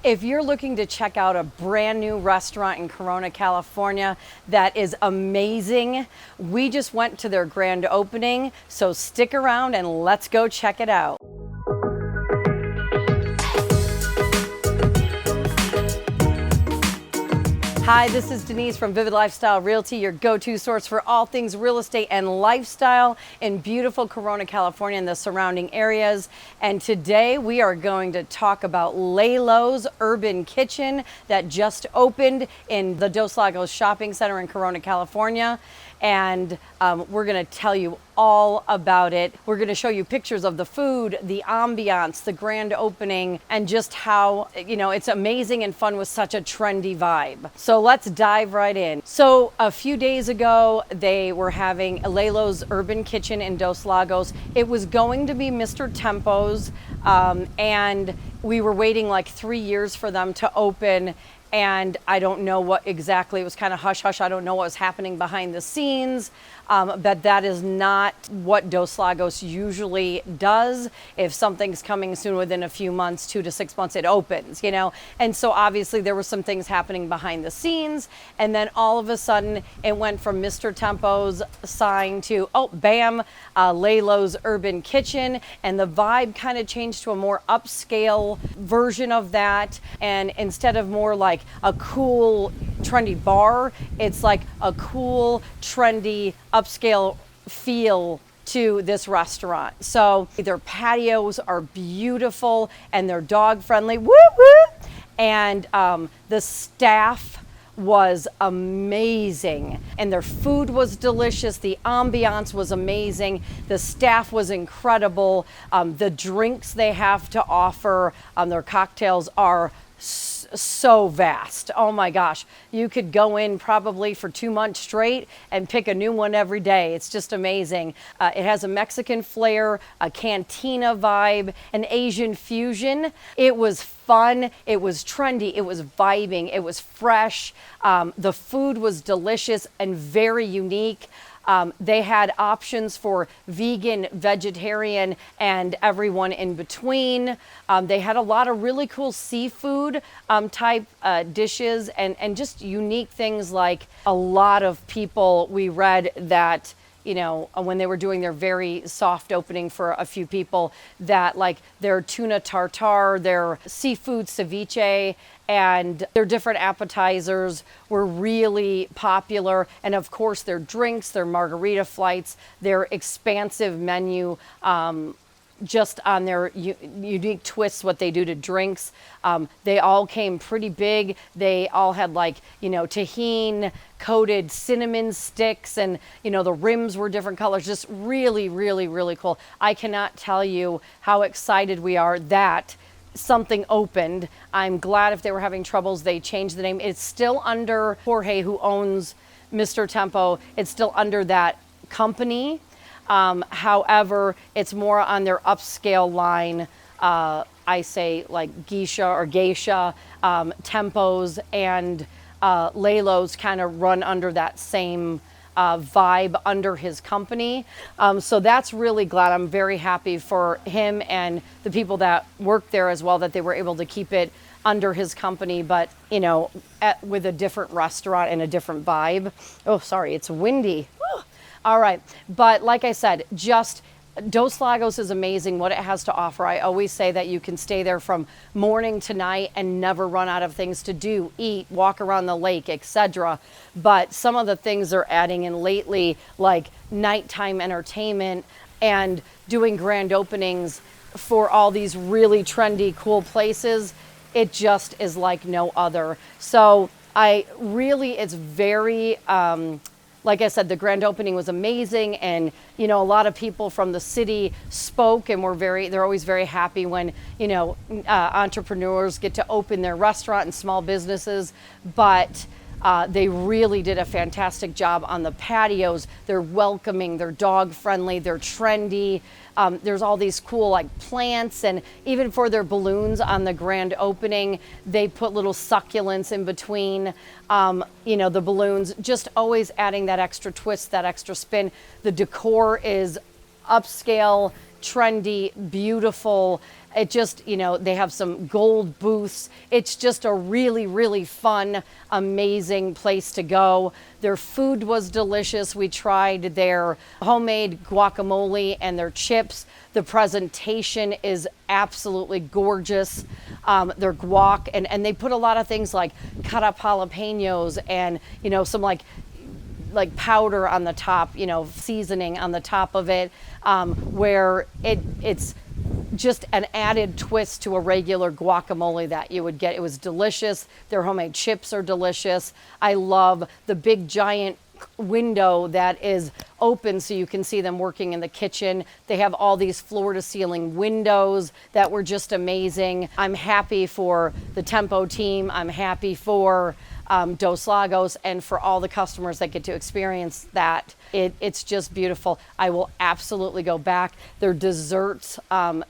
If you're looking to check out a brand new restaurant in Corona, California that is amazing, we just went to their grand opening, so stick around and let's go check it out. Hi, this is Denise from Vivid Lifestyle Realty, your go-to source for all things real estate and lifestyle in beautiful Corona, California and the surrounding areas. And today we are going to talk about Lalo's Urban Kitchen that just opened in the Dos Lagos Shopping Center in Corona, California. And we're going to tell you all about it. We're going to show you pictures of the food, the ambiance, the grand opening, and just how, it's amazing and fun with such a trendy vibe. So let's dive right in. So a few days ago, they were having Lalo's Urban Kitchen in Dos Lagos. It was going to be Mr. Tempo's, and we were waiting like 3 years for them to open. And I don't know what exactly, it was kind of hush hush. I don't know what was happening behind the scenes, but that is not what Dos Lagos usually does. If something's coming soon, within a few months, 2 to 6 months, it opens, And so obviously there were some things happening behind the scenes. And then all of a sudden it went from Mr. Tempo's sign to, oh, bam, Lalo's Urban Kitchen. And the vibe kind of changed to a more upscale version of that. And instead of more like a cool, trendy bar, it's like a cool, trendy, upscale feel to this restaurant. So their patios are beautiful and they're dog friendly. Woo woo! And the staff was amazing and their food was delicious. The ambiance was amazing. The staff was incredible. The drinks they have to offer, their cocktails are so vast. Oh my gosh. You could go in probably for 2 months straight and pick a new one every day. It's just amazing. It has a Mexican flair, a cantina vibe, an Asian fusion. It was fun. It was trendy. It was vibing. It was fresh. The food was delicious and very unique. They had options for vegan, vegetarian, and everyone in between. They had a lot of really cool seafood type dishes and just unique things, like a lot of people, we read that, when they were doing their very soft opening for a few people, that like their tuna tartare, their seafood ceviche, and their different appetizers were really popular. And of course their drinks, their margarita flights, their expansive menu, just on their unique twists, what they do to drinks. They all came pretty big. They all had like, tahini coated cinnamon sticks, and the rims were different colors. Just really, really, really cool. I cannot tell you how excited we are that something opened. I'm glad if they were having troubles, they changed the name. It's still under Jorge, who owns Mr. Tempo. It's still under that company. However, it's more on their upscale line. I say like geisha, Tempos and Lalo's kind of run under that same vibe under his company. So that's really glad. I'm very happy for him and the people that work there as well, that they were able to keep it under his company, but with a different restaurant and a different vibe. Oh, sorry, it's windy. All right. But like I said, just Dos Lagos is amazing what it has to offer. I always say that you can stay there from morning to night and never run out of things to do, eat, walk around the lake, etc. But some of the things they're adding in lately, like nighttime entertainment and doing grand openings for all these really trendy, cool places, it just is like no other. So it's very, like I said, the grand opening was amazing, and a lot of people from the city spoke, and they're always very happy when entrepreneurs get to open their restaurant and small businesses. But they really did a fantastic job on the patios. They're welcoming, they're dog friendly, they're trendy. There's all these cool like plants, and even for their balloons on the grand opening, they put little succulents in between, the balloons, just always adding that extra twist, that extra spin. The decor is upscale, trendy, beautiful. It just, they have some gold booths. It's just a really, really fun, amazing place to go. Their food was delicious. We tried their homemade guacamole and their chips. The presentation is absolutely gorgeous. Their guac, and they put a lot of things like cut up jalapenos and, some like powder on the top, seasoning on the top of it, where it's just an added twist to a regular guacamole that you would get. It was delicious. Their homemade chips are delicious. I love the big giant window that is open so you can see them working in the kitchen. They have all these floor to ceiling windows that were just amazing. I'm happy for the Tempo team. I'm happy for Dos Lagos and for all the customers that get to experience that. It's just beautiful. I will absolutely go back. Their desserts,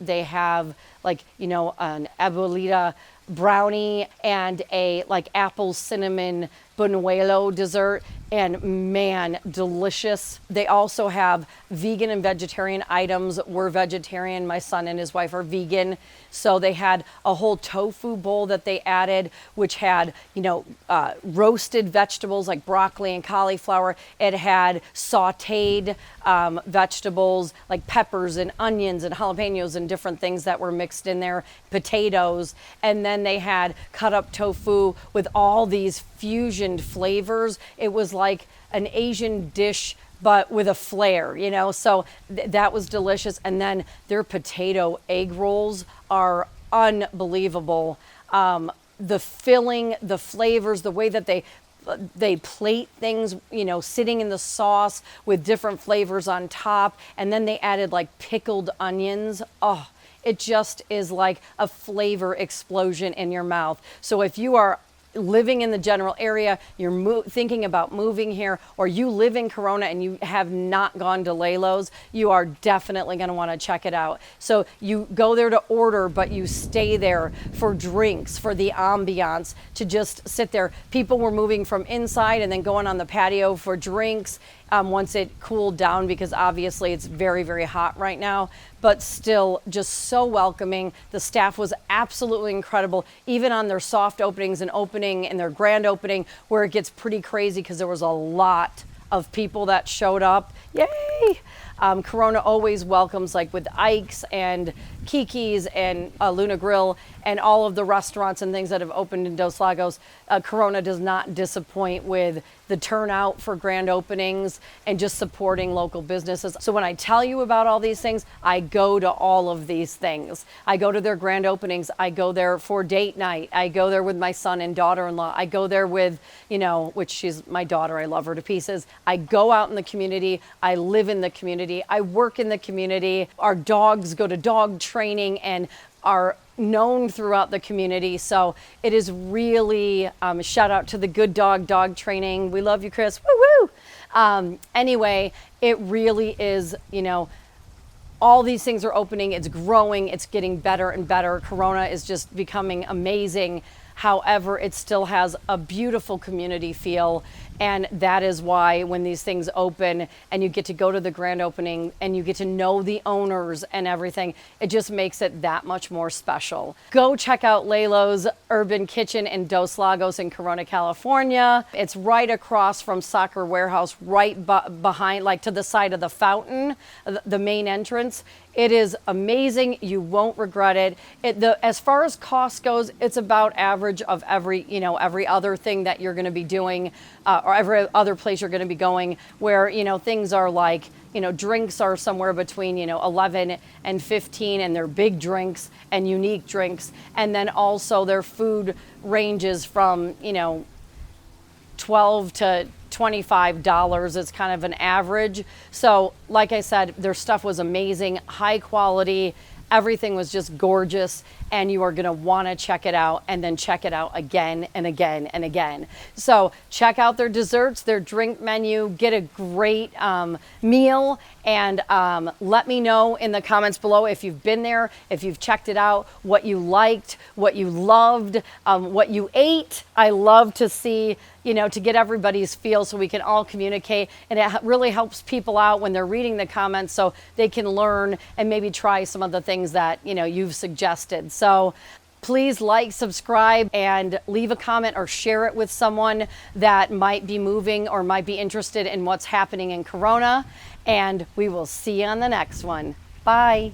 they have an abuelita brownie and a apple cinnamon buñuelo dessert, and man, delicious. They also have vegan and vegetarian items. We're vegetarian. My son and his wife are vegan. So they had a whole tofu bowl that they added, which had, roasted vegetables like broccoli and cauliflower. It had sauteed vegetables like peppers and onions and jalapenos and different things that were mixed in there, potatoes. And then they had cut up tofu with all these fusion flavors. It was like an Asian dish but with a flair, so that was delicious. And then their potato egg rolls are unbelievable. The filling, the flavors, the way that they plate things, sitting in the sauce with different flavors on top, and then they added pickled onions. Oh, it just is like a flavor explosion in your mouth. So if you are living in the general area, you're thinking about moving here, or you live in Corona and you have not gone to Lalo's, you are definitely going to want to check it out. So you go there to order, but you stay there for drinks, for the ambiance, to just sit there. People were moving from inside and then going on the patio for drinks once it cooled down, because obviously it's very, very hot right now, but still just so welcoming. The staff was absolutely incredible, even on their soft openings and their grand opening, where it gets pretty crazy because there was a lot of people that showed up. Yay! Corona always welcomes, with Ike's and Kiki's and Luna Grill and all of the restaurants and things that have opened in Dos Lagos. Corona does not disappoint with the turnout for grand openings and just supporting local businesses. So when I tell you about all these things, I go to all of these things. I go to their grand openings. I go there for date night. I go there with my son and daughter-in-law. I go there with, which she's my daughter. I love her to pieces. I go out in the community. I live in the community. I work in the community. Our dogs go to dog training and are known throughout the community. So it is really shout out to the Good Dog Training. We love you, Chris. Woo woo. Anyway, it really is, all these things are opening. It's growing. It's getting better and better. Corona is just becoming amazing. However, it still has a beautiful community feel. And that is why when these things open and you get to go to the grand opening and you get to know the owners and everything, it just makes it that much more special. Go check out Lalo's Urban Kitchen in Dos Lagos in Corona, California. It's right across from Soccer Warehouse, right behind, to the side of the fountain, the main entrance. It is amazing. You won't regret it. As far as cost goes, it's about average of every other thing that you're going to be doing, or every other place you're going to be going, where, things are drinks are somewhere between, 11 and 15, and they're big drinks and unique drinks. And then also their food ranges from, $12 to $25. It's kind of an average. So like I said, their stuff was amazing, high quality. Everything was just gorgeous, and you are going to want to check it out and then check it out again and again and again. So check out their desserts, their drink menu, get a great meal, And let me know in the comments below if you've been there, if you've checked it out, what you liked, what you loved, what you ate. I love to see, you know, to get everybody's feel so we can all communicate. And it really helps people out when they're reading the comments so they can learn and maybe try some of the things that, you know, you've suggested. So please like, subscribe, and leave a comment or share it with someone that might be moving or might be interested in what's happening in Corona. And we will see you on the next one. Bye.